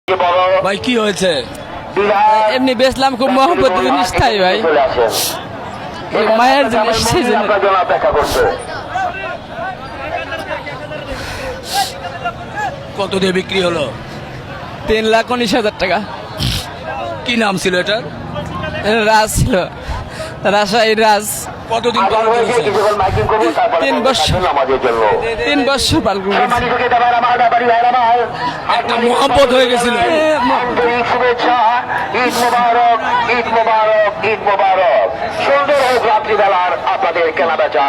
ভাই কি হয়েছে? এমনি বেচলাম, খুব মহব্বত জিনিস তাই ভাই, মায়ের জিনিস সেই জন্য। কত দিয়ে বিক্রি হলো? 3,19,000 টাকা। কি নাম ছিল এটা? রাজ ছিল, রাজশাহী রাজ। কতদিন পালন করেছেন? 3 বছর, 3 বছর পালন করেছি। একটা মোহাম্মত হয়ে গেছিল। ঈদ মোবারক, ঈদ মোবারক, ঈদ মোবারক। সুন্দর হোক রাত্রিবেলার আপনাদের কেনা বেচা।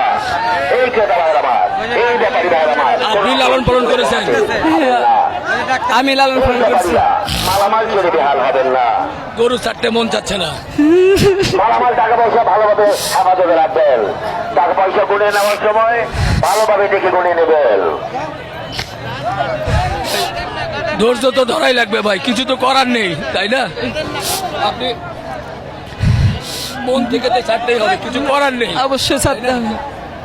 এই ক্রেতা ভাইয়ের আমার, এই ব্যাপারী ভাইয়ের আমার। আপনি লালন পালন করেছেন? আমি লালন পালন করছি। মালামাল চুরি বেহাল হবেন না। গরু ছাড়তে মন চাচ্ছে না। মালামাল টাকা পয়সা ভালোভাবে হেফাজতে রাখবেন। টাকা পয়সা গুনে নেওয়ার সময় ভালোভাবে দেখে গুনে নেবেন। ধৈর্য তো ধরাই লাগবে ভাই, কিছু তো করার নেই, তাই না? আপনি মন থেকে তো ছাড়তেই হবে, কিছু করার নেই। অবশ্যই ছাড়তে হবে।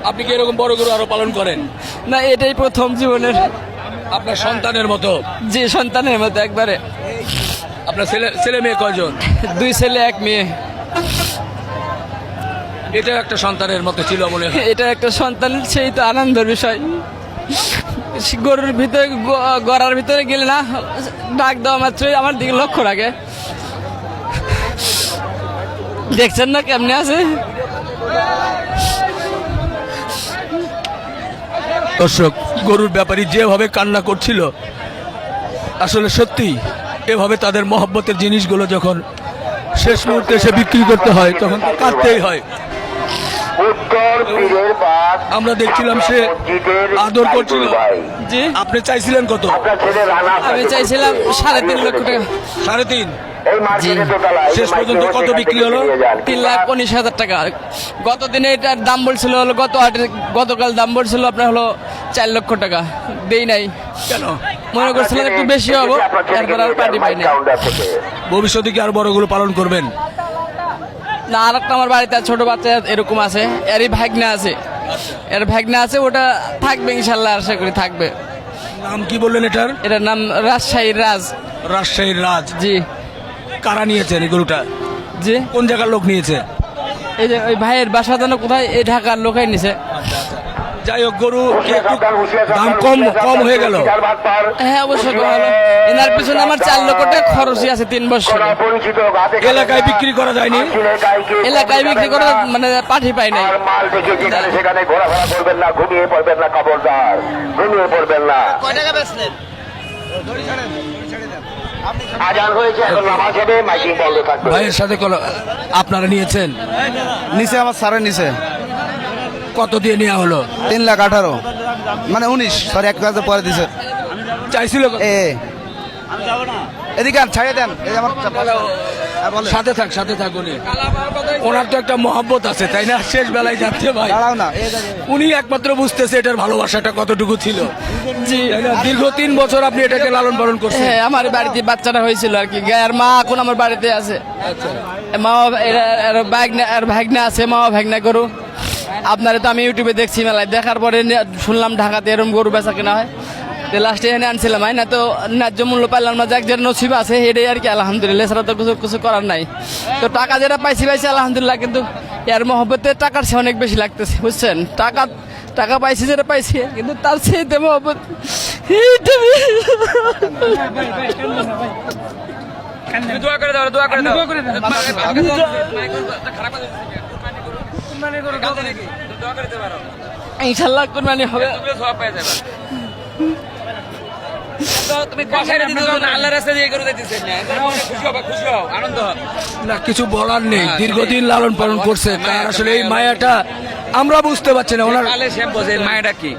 আপনি কি এরকম বড় গরু আরো পালন করেন? না, এটাই প্রথম জীবনের। আপনার সন্তানের মতো? যে সন্তানের মতো একবারে। আপনার ছেলে মেয়ে কয়জন? 2 ছেলে 1 মেয়ে। এটা একটা সন্তানের মতো ছিল মনে হয়। এটা একটা সন্তান, সেই তো আনন্দের বিষয়। গরুর ভিতরে, গড়ার ভিতরে গেলে না, ডাক দেওয়া মাত্রই আমার দিকে লক্ষ্য রাখে। দেখছেন না কেমনে আছে। দর্শক, গরুর ব্যাপারী যেভাবে কান্না করছিল, আসলে সত্যি এভাবে তাদের মহব্বতের জিনিসগুলো যখন শেষ মুহূর্তে এসে বিক্রি করতে হয় তখন তো কাঁদতেই হয়। আমরা দেখছিলাম সে আদর করছিল। জি, আপনি চাইছিলেন কত? আমি চাইছিলাম 3.5 লক্ষ টাকা। 3.5? জি। শেষ পর্যন্ত কত বিক্রি হলো? 3,19,000 টাকা। গতদিনে এটার দাম বলছিল হলো, গতকাল দাম বলছিল আপনার হলো 4 লক্ষ টাকা। দেই নাই। কেন? মনে করছিলাম একটু বেশি হবো, তারপর আর পার্টি পাই নাই। ভবিষ্যতে কি আর বড়গুলো পালন করবেন? না, আর একটা আমার বাড়িতে ছোট বাচ্চা এরকম আছে, এরই ভাগনা আছে, এর ভাগনা আছে, ওটা থাকবে ইনশাল্লাহ, আশা করি থাকবে। নাম কি বললেন এটার? এটার নাম রাজশাহী রাজ। রাজশাহীর রাজ। জি। কারা নিয়েছেন এই গরুটা? জি, কোন জায়গার লোক নিয়েছে? এই যে ওই ভাইয়ের বাসা যেন কোথায়, এই ঢাকার লোকাই নিছে। যাই হোক, গরু কি একটু দাম কম হয়ে গেল? হ্যাঁ, অবশ্যই ভালো। এনার পিছনে আমার 4 লক্ষ টাকা খরচই আছে 3 বছর। এলাকায় বিক্রি করা যায়নি? এলাকায় বিক্রি করা মানে পাঠি পাই নাই। সেখানে ঘোরাফেরা করবেন না, ঘুমিয়ে পড়বেন না, খবরদার ঘুমিয়ে পড়বেন না। কয় টাকা বেচলেন? আজান হয়েছে, এখন নামাজ হবে, মাইকিং বন্ধ থাকবে। ভাইয়ের সাথে আপনারা নিয়েছেন? নিচে আমার স্যারের নিচে। কত দিয়ে নেওয়া হলো? 3,18,000 মানে 19, সরি 1 কাজে পরে দিছে। চাইছিল কত? এদিকে আর ছাড়িয়ে দেন। এই যে আমার সাথে থাক উনি। ওনার তো একটা মহব্বত আছে, তাই না? শেষ বেলায় যাচ্ছে ভাই, দাঁড়াও না। উনি একমাত্র বুঝতেছে এটার ভালোবাসাটা কতটুকু ছিল। জি। দীর্ঘ 3 বছর আপনি এটাকে লালন পালন করছেন। হ্যাঁ, আমার বাড়িতে বাচ্চাটা হয়েছিল আর কি। গায়ের মা এখন আমার বাড়িতে আছে। মা ভাগনা আছে, মা ভাগনা গরু। আপনারা তো আমি ইউটিউবে দেখছি, মেলায় দেখার পরে শুনলাম ঢাকাতে এরকম গরু বেচা কেনা হয়। লাস্টে এনে আনছিলাম, না তো ন্যায্য মূল্য পাইলাম না। যাক, যেটা নসিব আছে এটাই আর কি, আলহামদুলিল্লাহ। এছাড়া তো কিছু করার নাই। তো টাকা যেটা পাইছি আলহামদুলিল্লাহ, কিন্তু এর মহব্বতে টাকার সে অনেক বেশি লাগতেছে, বুঝছেন? টাকা পাইছি যেটা পাইছি, কিন্তু তার চেয়ে মহব্বত ইনশাল্লাহ কুরবানি হবে। না, কিছু বলার নেই। দীর্ঘদিন লালন পালন করছে, তার আসলে এই মায়াটা আমরা বুঝতে পারছি না। ওনার মায়াটা কি